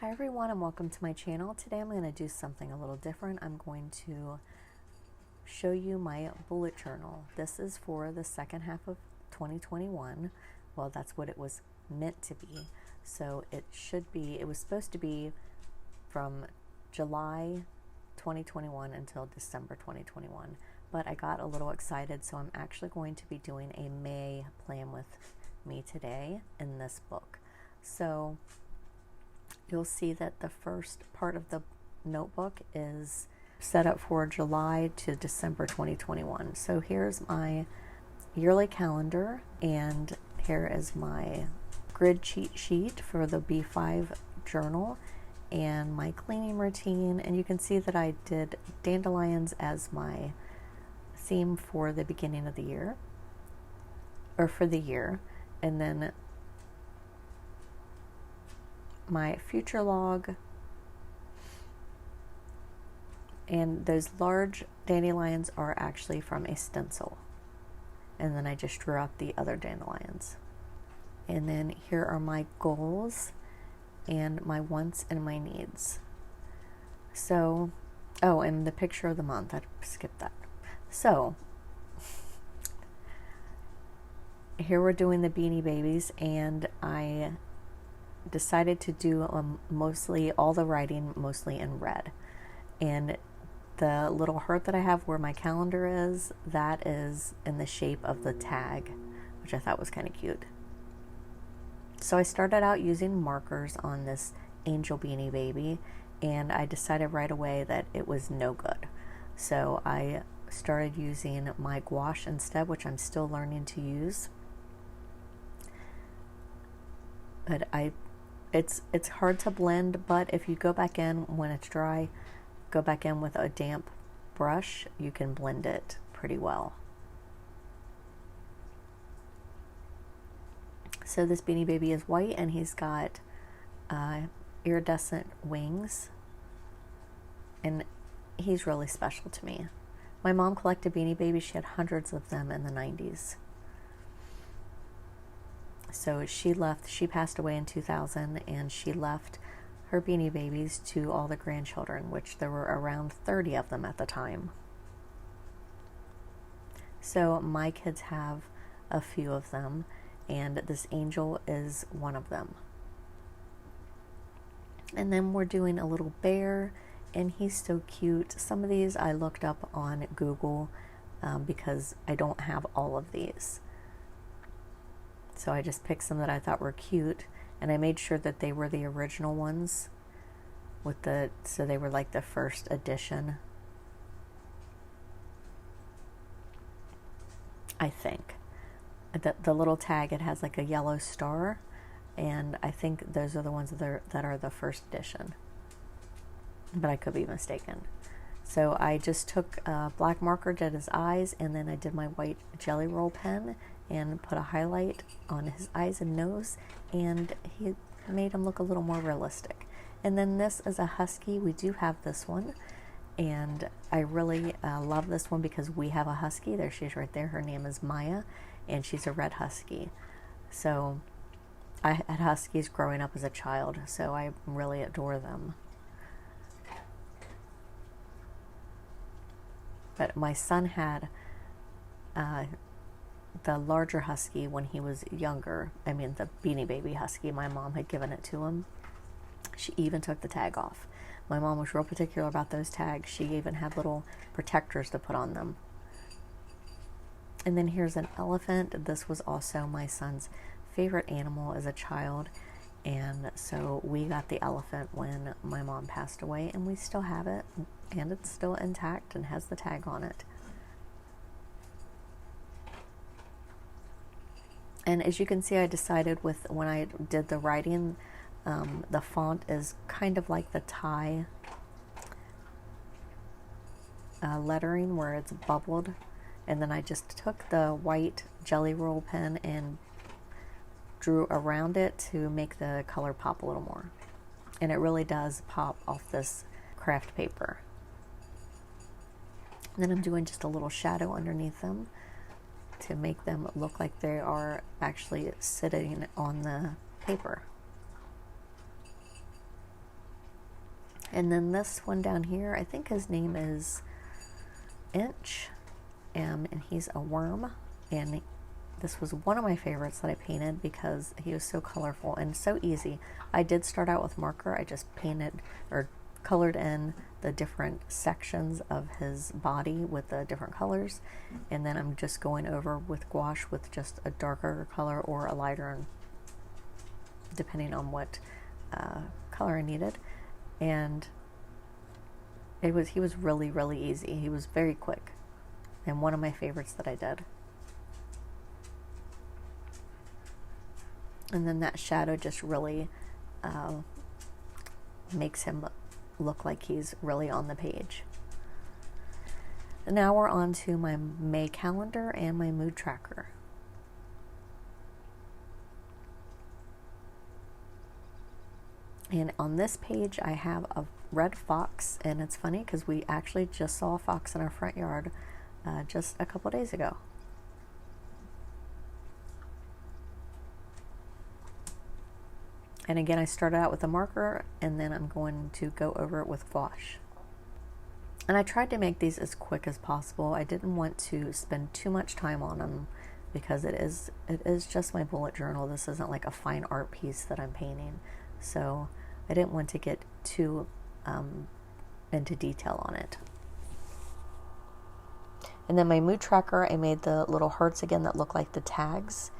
Hi everyone and welcome to my channel. Today I'm going to do something a little different. I'm going to show you my bullet journal. This is for the second half of 2021. Well, that's what it was meant to be. So it was supposed to be from July 2021 until December 2021. But I got a little excited, so I'm actually going to be doing a May plan with me today in this book. So you'll see that the first part of the notebook is set up for July to December 2021. So here's my yearly calendar, and here is my grid cheat sheet for the B5 journal and my cleaning routine. And you can see that I did dandelions as my theme for the beginning of the year, or for the year, and then my future log, and those large dandelions are actually from a stencil, and then I just drew out the other dandelions. And then here are my goals and my wants and my needs. So, oh, and the picture of the month, I skipped that. So here we're doing the Beanie Babies, and I decided to do mostly all the writing mostly in red, and the little heart that I have where my calendar is, that is in the shape of the tag, which I thought was kind of cute. So I started out using markers on this angel Beanie Baby, and I decided right away that it was no good. So I started using my gouache instead, which I'm still learning to use. But it's hard to blend, but if you go back in when it's dry, go back in with a damp brush, you can blend it pretty well. So this Beanie Baby is white, and he's got iridescent wings, and he's really special to me. My mom collected Beanie Babies. She had hundreds of them in the 90s. So she passed away in 2000, and she left her Beanie Babies to all the grandchildren, which there were around 30 of them at the time. So my kids have a few of them, and this angel is one of them. And then we're doing a little bear, and he's so cute. Some of these I looked up on Google because I don't have all of these. So I just picked some that I thought were cute, and I made sure that they were the original ones so they were like the first edition, I think. The little tag, it has like a yellow star, and I think those are the ones that are the first edition, but I could be mistaken. So I just took a black marker, did his eyes, and then I did my white jelly roll pen and put a highlight on his eyes and nose, and he made him look a little more realistic. And then this is a husky. We do have this one, and I really love this one because we have a husky. There she is right there. Her name is Maya, and she's a red husky. So I had huskies growing up as a child, so I really adore them. But my son had the larger husky when he was younger. I mean, the Beanie Baby husky. My mom had given it to him. She even took the tag off. My mom was real particular about those tags. She even had little protectors to put on them. And then here's an elephant. This was also my son's favorite animal as a child, and so we got the elephant when my mom passed away, and we still have it, and it's still intact and has the tag on it. And as you can see, I decided when I did the writing, the font is kind of like the Thai lettering where it's bubbled. And then I just took the white jelly roll pen and drew around it to make the color pop a little more. And it really does pop off this craft paper. And then I'm doing just a little shadow underneath them to make them look like they are actually sitting on the paper. And then this one down here, I think his name is Inch, and he's a worm. And this was one of my favorites that I painted because he was so colorful and so easy. I did start out with marker. I just painted or colored in the different sections of his body with the different colors, and then I'm just going over with gouache with just a darker color or a lighter, depending on what color I needed. And he was really, really easy. He was very quick, and one of my favorites that I did. And then that shadow just really makes him look like he's really on the page. And now we're on to my May calendar and my mood tracker. And on this page I have a red fox, and it's funny because we actually just saw a fox in our front yard just a couple days ago. And again, I started out with a marker, and then I'm going to go over it with gouache. And I tried to make these as quick as possible. I didn't want to spend too much time on them because it is just my bullet journal. This isn't like a fine art piece that I'm painting. So I didn't want to get too into detail on it. And then my mood tracker, I made the little hearts again that look like the tags.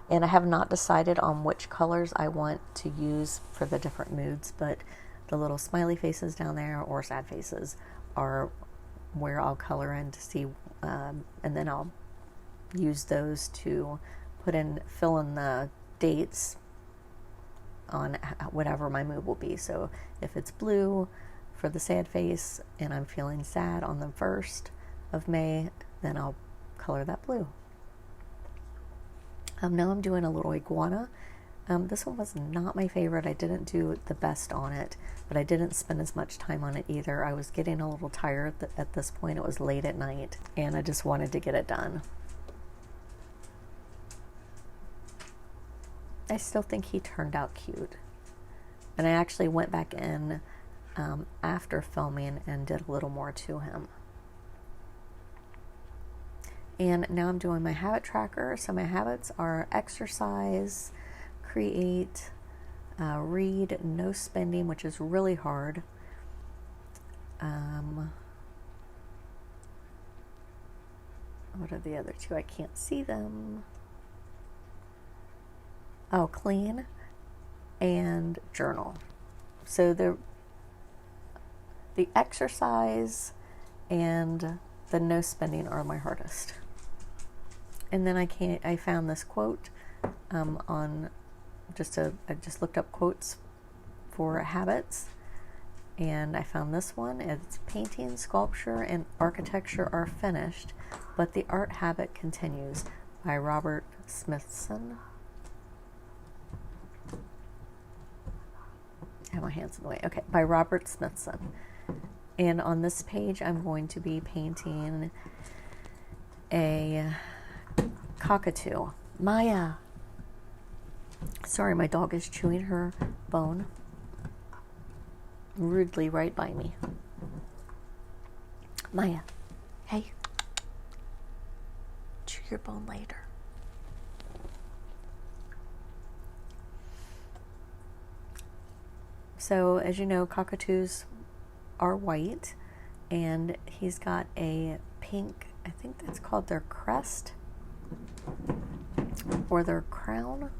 And I have not decided on which colors I want to use for the different moods, but the little smiley faces down there or sad faces are where I'll color in to see, and then I'll use those to fill in the dates on whatever my mood will be. So if it's blue for the sad face and I'm feeling sad on the 1st of May, then I'll color that blue. Now I'm doing a little iguana. This one was not my favorite. I didn't do the best on it, but I didn't spend as much time on it either. I was getting a little tired at this point. It was late at night, and I just wanted to get it done. I still think he turned out cute. And I actually went back in after filming and did a little more to him. And now I'm doing my habit tracker. So my habits are exercise, create, read, no spending, which is really hard. What are the other two? I can't see them. Oh, clean and journal. So the exercise and the no spending are my hardest. And then I found this quote I just looked up quotes for habits, and I found this one. It's painting, sculpture, and architecture are finished, but the art habit continues, by Robert Smithson. I have my hands in the way. Okay, by Robert Smithson. And on this page, I'm going to be painting a cockatoo. Maya. Sorry, my dog is chewing her bone rudely right by me. Maya, hey. Chew your bone later. So, as you know, cockatoos are white, and he's got a pink, I think that's called their crest or their crown.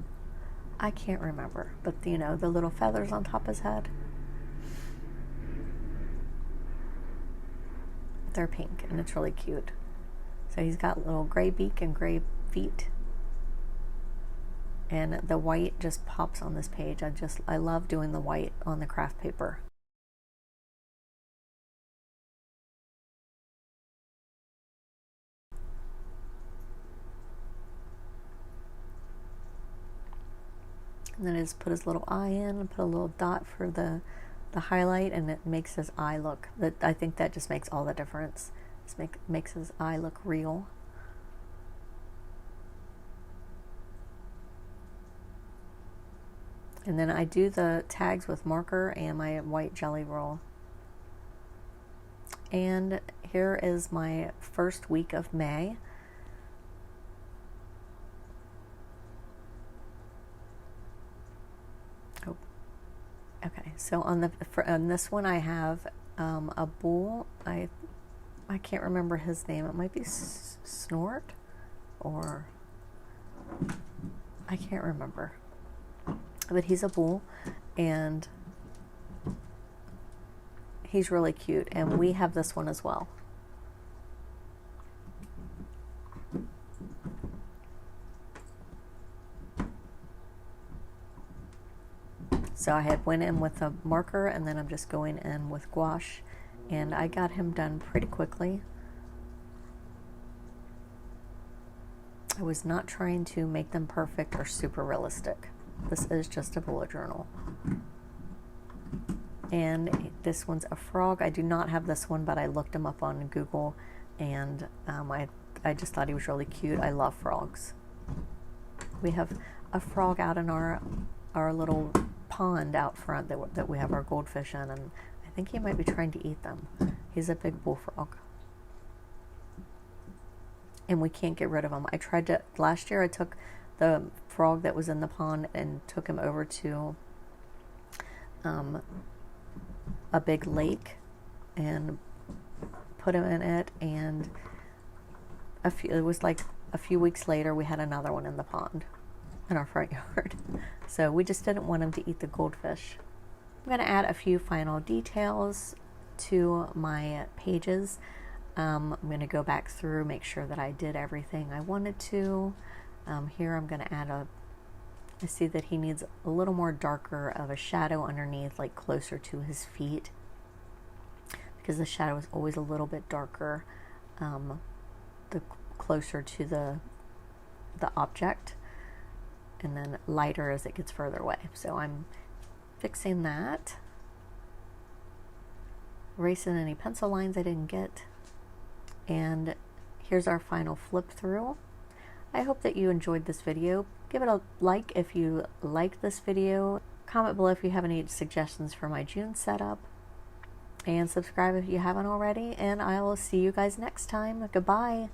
I can't remember, but you know, the little feathers on top of his head, they're pink, and it's really cute. So he's got little gray beak and gray feet, and the white just pops on this page. I love doing the white on the craft paper. And then I just put his little eye in and put a little dot for the highlight, and it makes his eye look, I think that just makes all the difference. Just makes his eye look real. And then I do the tags with marker and my white jelly roll And here is my first week of May. Oh, okay. So on this one I have a bull. I can't remember his name. It might be Snort, or I can't remember. But he's a bull, and he's really cute, and we have this one as well. So I had went in with a marker, and then I'm just going in with gouache, and I got him done pretty quickly. I was not trying to make them perfect or super realistic. This is just a bullet journal. And this one's a frog. I do not have this one, but I looked him up on Google, and I just thought he was really cute. I love frogs. We have a frog out in our little pond out front that we have our goldfish in, and I think he might be trying to eat them. He's a big bullfrog. And we can't get rid of him. Last year I took the frog that was in the pond and took him over to a big lake and put him in it, and it was like a few weeks later we had another one in the pond in our front yard. So we just didn't want him to eat the goldfish. I'm going to add a few final details to my pages. I'm going to go back through, make sure that I did everything I wanted to. Here I'm going to add I see that he needs a little more darker of a shadow underneath, like closer to his feet, because the shadow is always a little bit darker the closer to the object, and then lighter as it gets further away. So I'm fixing that, erasing any pencil lines I didn't get, and here's our final flip through. I hope that you enjoyed this video. Give it a like if you like this video. Comment below if you have any suggestions for my June setup. And subscribe if you haven't already. And I will see you guys next time. Goodbye.